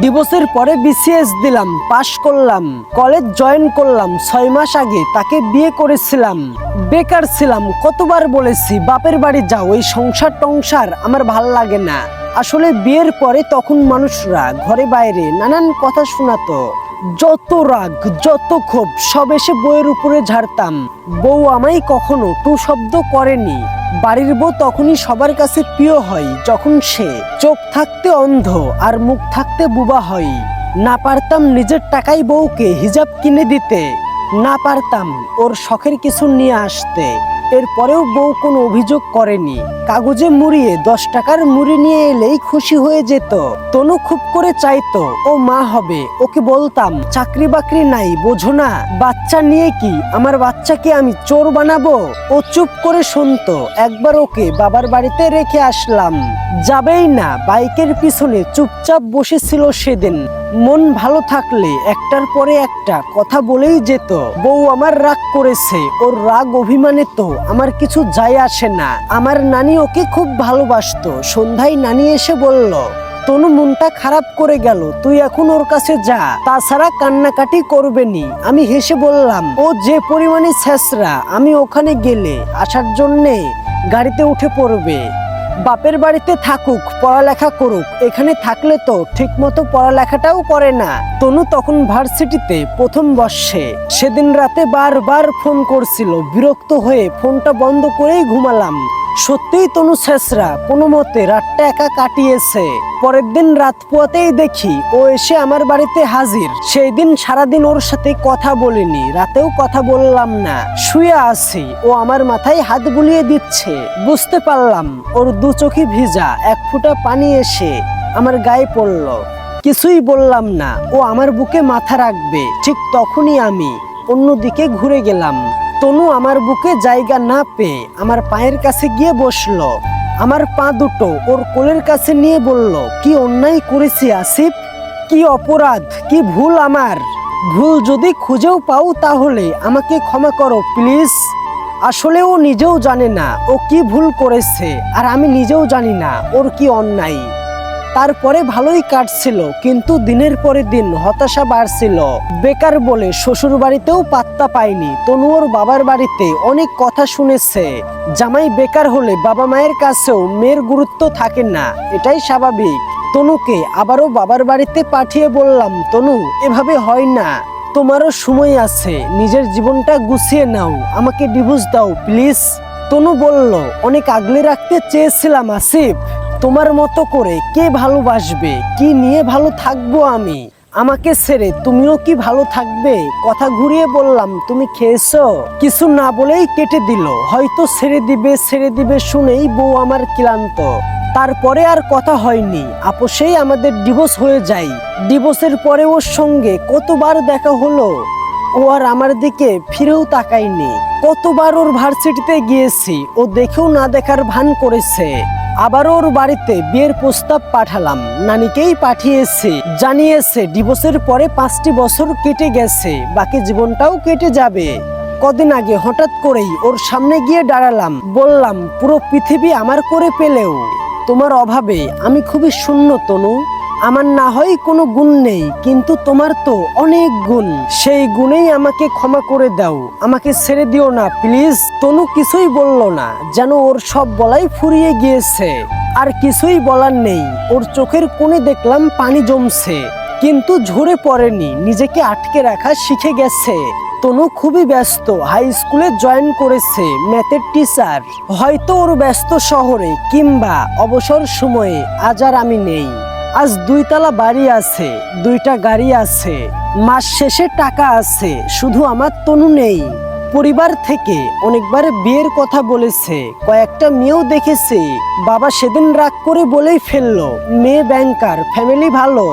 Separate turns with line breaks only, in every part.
ডিভোর্সের পরে বিসিএস দিলাম, পাশ করলাম, কলেজ জয়েন করলাম। 6 মাস আগে তাকে বিয়ে করেছিলাম। বেকার ছিলাম, কতবার বলেছি বাপের বাড়ি যাও, এই সংসার টংসার আমার ভাল লাগে না। আসলে বিয়ের পরে তখন মানুষরা ঘরে বাইরে নানান কথা শোনাতো। যত রাগ, যত ক্ষোভ সব এসে বউয়ের উপরে ঝাড়তাম। বউ আমায় কখনো টু শব্দ করেনি। বাড়ির বউ তখনই সবার কাছে প্রিয় হয় যখন সে চোখ থাকতে অন্ধ আর মুখ থাকতে বুবা হয়। না পারতাম নিজের টাকায় বউকে হিজাব কিনে দিতে, না পারতাম ওর শখের কিছু নিয়ে আসতে। এরপরেও বউ কোনো অভিযোগ করেনি। কাগজে মুড়িয়ে 10 টাকার মুড়ি নিয়ে এলেই খুশি হয়ে যেত। তনু খুব করে চাইতো ও মা হবে। ওকে বলতাম চাকরি বাকরি নাই, বোঝো না, বাচ্চা নিয়ে কি আমার বাচ্চাকে আমি চোর বানাবো? ও চুপ করে শুনতো। একবার ওকে বাবার বাড়িতে রেখে আসলাম, যাবেই না। বাইকের পিছনে চুপচাপ বসেছিল সেদিন। মন ভালো থাকলে একটার পরে একটা কথা বলেই যেত। বউ আমার রাগ করেছে, ওর রাগ অভিমানে তো আমার কিছু যায় আসে না। আমার নানি ওকে খুব ভালোবাসতো। সন্ধ্যায় নানি এসে বলল, তনু মনটা খারাপ করে গেল, তুই এখন ওর কাছে যা, তাছাড়া কান্নাকাটি করবেনি। আমি হেসে বললাম, ও যে পরিমাণে ছেঁচড়া, আমি ওখানে গেলে আসার জন্যে গাড়িতে উঠে পড়বে। বাপের বাড়িতে থাকুক, পড়ালেখা করুক, এখানে থাকলে তো ঠিক মতো পড়ালেখাটাও করে না। তনু তখন ভার্সিটিতে প্রথম বর্ষে। সেদিন রাতে বারবার ফোন করছিল। বিরক্ত হয়ে ফোনটা বন্ধ করেই ঘুমালাম। সত্যিই তনু ছেঁচড়া, কোনো মতে রাতটা একা কাটিয়েছে। পরের দিন রাত পোয়াতেই দেখি ও এসে আমার বাড়িতে হাজির। সেই দিন সারাদিন ওর সাথে কথা বলিনি, রাতেও কথা বললাম না। শুয়ে আছি, ও আমার মাথায় হাত বুলিয়ে দিচ্ছে। বুঝতে পারলাম ওর দু চোখে ভিজা। এক ফোঁটা পানি এসে আমার গায়ে পড়ল। কিছুই বললাম না, ও আমার বুকে মাথা রাখবে। ঠিক তখনই আমি অন্যদিকে ঘুরে গেলাম। তনু আমার বুকে জায়গা না পেয়ে আমার পায়ের কাছে গিয়ে বসলো। আমার পা দুটো ওর কোলের কাছে নিয়ে বলল, কি অন্যায় করেছি আসিফ, কি অপরাধ, কি ভুল আমার। ভুল যদি খুঁজেও পাও তাহলে আমাকে ক্ষমা করো প্লিজ। আসলে ও নিজেও জানে না ও কি ভুল করেছে, আর আমি নিজেও জানি না ওর কি অন্যায়। তারপরে ভালোই কাটছিল, কিন্তু দিনের পরে দিন হতাশা বাড়ছিল। বেকার বলে শ্বশুর বাড়িতেও পাত্তা পায়নি। তনু ওর বাবার বাড়িতে অনেক কথা শুনেছে। জামাই বেকার হলে বাবা মায়ের কাছেও মেয়ের গুরুত্ব থাকে না, এটাই স্বাভাবিক। তনুকে আবারও বাবার বাড়িতে পাঠিয়ে বললাম, তনু এভাবে হয় না, তোমারও সময় আছে, নিজের জীবনটা গুছিয়ে নাও, আমাকে ডিভোর্স দাও প্লিজ। তনু বলল, অনেক আগলে রাখতে চেয়েছিলাম আসিফ, তোমার মতো করে কে ভালোবাসবে, কি নিয়ে ভালো থাকবো আমি? আমাকে ছেড়ে তুমিও কি ভালো থাকবে? কথা ঘুরিয়ে বললাম, তুমি খেয়েছো? কিছু না বলেই কেটে দিল। হয়তো ছেড়ে দিবে শুনেই বউ আমার ক্লান্ত। তারপরে আর কথা হয়নি। আপোষেই আমাদের ডিভোর্স হয়ে যায়। ডিভোর্সের পরে ওর সঙ্গে কতবার দেখা হলো, ও আর আমার দিকে ফিরেও তাকায়নি। কতবার ওর ভার্সিটিতে গিয়েছি, ও দেখেও না দেখার ভান করেছে। আবার ওর বাড়িতে বিয়ের প্রস্তাব পাঠালাম, নানিকেই পাঠিয়েছে। জানিয়েছে ডিভোর্সের পরে 5টি বছর কেটে গেছে, বাকি জীবনটাও কেটে যাবে। কদিন আগে হঠাৎ করেই ওর সামনে গিয়ে দাঁড়ালাম, বললাম, পুরো পৃথিবী আমার করে পেলেও তোমার অভাবে আমি খুবই শূন্য তনু। আমার না হয় কোনো গুণ নেই, কিন্তু তোমার তো অনেক গুণ। সেই গুণেই আমাকে ক্ষমা করে দাও, আমাকে ছেড়ে দিও না প্লিজ। তনু কিছুই বলল না, যেন ওর সব বলাই ফুরিয়ে গিয়েছে। আর কিছুই বলার নেই। ওর চোখের কোণে দেখলাম পানি জমছে, কিন্তু ঝরে পড়েনি, নিজেকে আটকে রাখা শিখে গেছে। তনু খুবই ব্যস্ত, হাই স্কুলে জয়েন করেছে, ম্যাথের টিচার। হয়তো ওর ব্যস্ত শহরে কিংবা অবসর সময়ে আজ আর আমি নেই। আজ 2 তলা বাড়ি আছে, 2টা গাড়ি আছে, মাস শেষে টাকা আছে, শুধু আমার তনু নেই। পরিবার থেকে অনেকবার বিয়ের কথা বলেছে, কয়েকটা মেয়েও দেখেছে। বাবা সেদিন রাগ করে বলেই ফেললো, মেয়ে ব্যাংকার, ফ্যামিলি ভালো,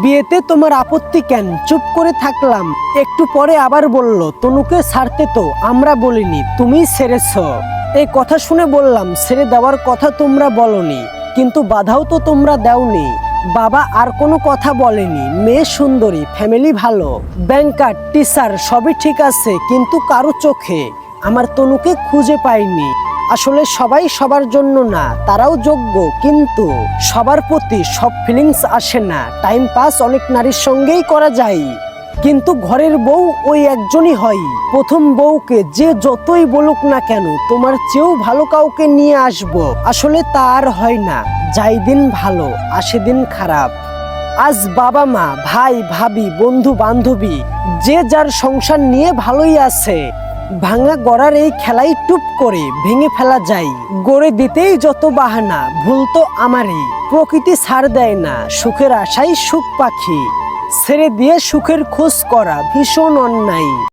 বিয়েতে তোমার আপত্তি কেন? চুপ করে থাকলাম। একটু পরে আবার বলল, তনুকে ছাড়তে তো আমরা বলিনি, তুমি ছেড়েছ। এই কথা শুনে বললাম, ছেড়ে দেওয়ার কথা তোমরা বলনি, কিন্তু বাধাও তো তোমরা দাওনি। বাবা আর কোনো কথা বলেনি। মেয়ে সুন্দরী, ফ্যামিলি ভালো, ব্যাংকার, টিচার, সবই ঠিক আছে, কিন্তু কারো চোখে আমার তনুকে খুঁজে পাইনি। আসলে সবাই সবার জন্য না, তারাও যোগ্য, কিন্তু সবার প্রতি সব ফিলিংস আসে না। টাইম পাস অনেক নারীর সঙ্গেই করা যায়, কিন্তু ঘরের বউ ওই একজনই হয়। প্রথম বউকে যে যতই বলুক না কেন তোমার চেয়েও ভালো কাউকে নিয়ে আসবো, আসলে তা আর হয় না। যাই দিন ভালো, আসে দিন খারাপ। আজ বাবা মা, ভাই ভাবি, বন্ধু বান্ধবী যে যার সংসার নিয়ে ভালোই আছে। ভাঙা গড়ার এই খেলাই টুপ করে ভেঙে ফেলা যায়। গড়ে দিতেই যত বাহানা, ভুল তো আমারই। প্রকৃতি ছাড় দেয় না, সুখের আশায় সুখ পাখি ছেড়ে দিয়ে সুখের খোঁজ করা ভীষণ অন্যায়।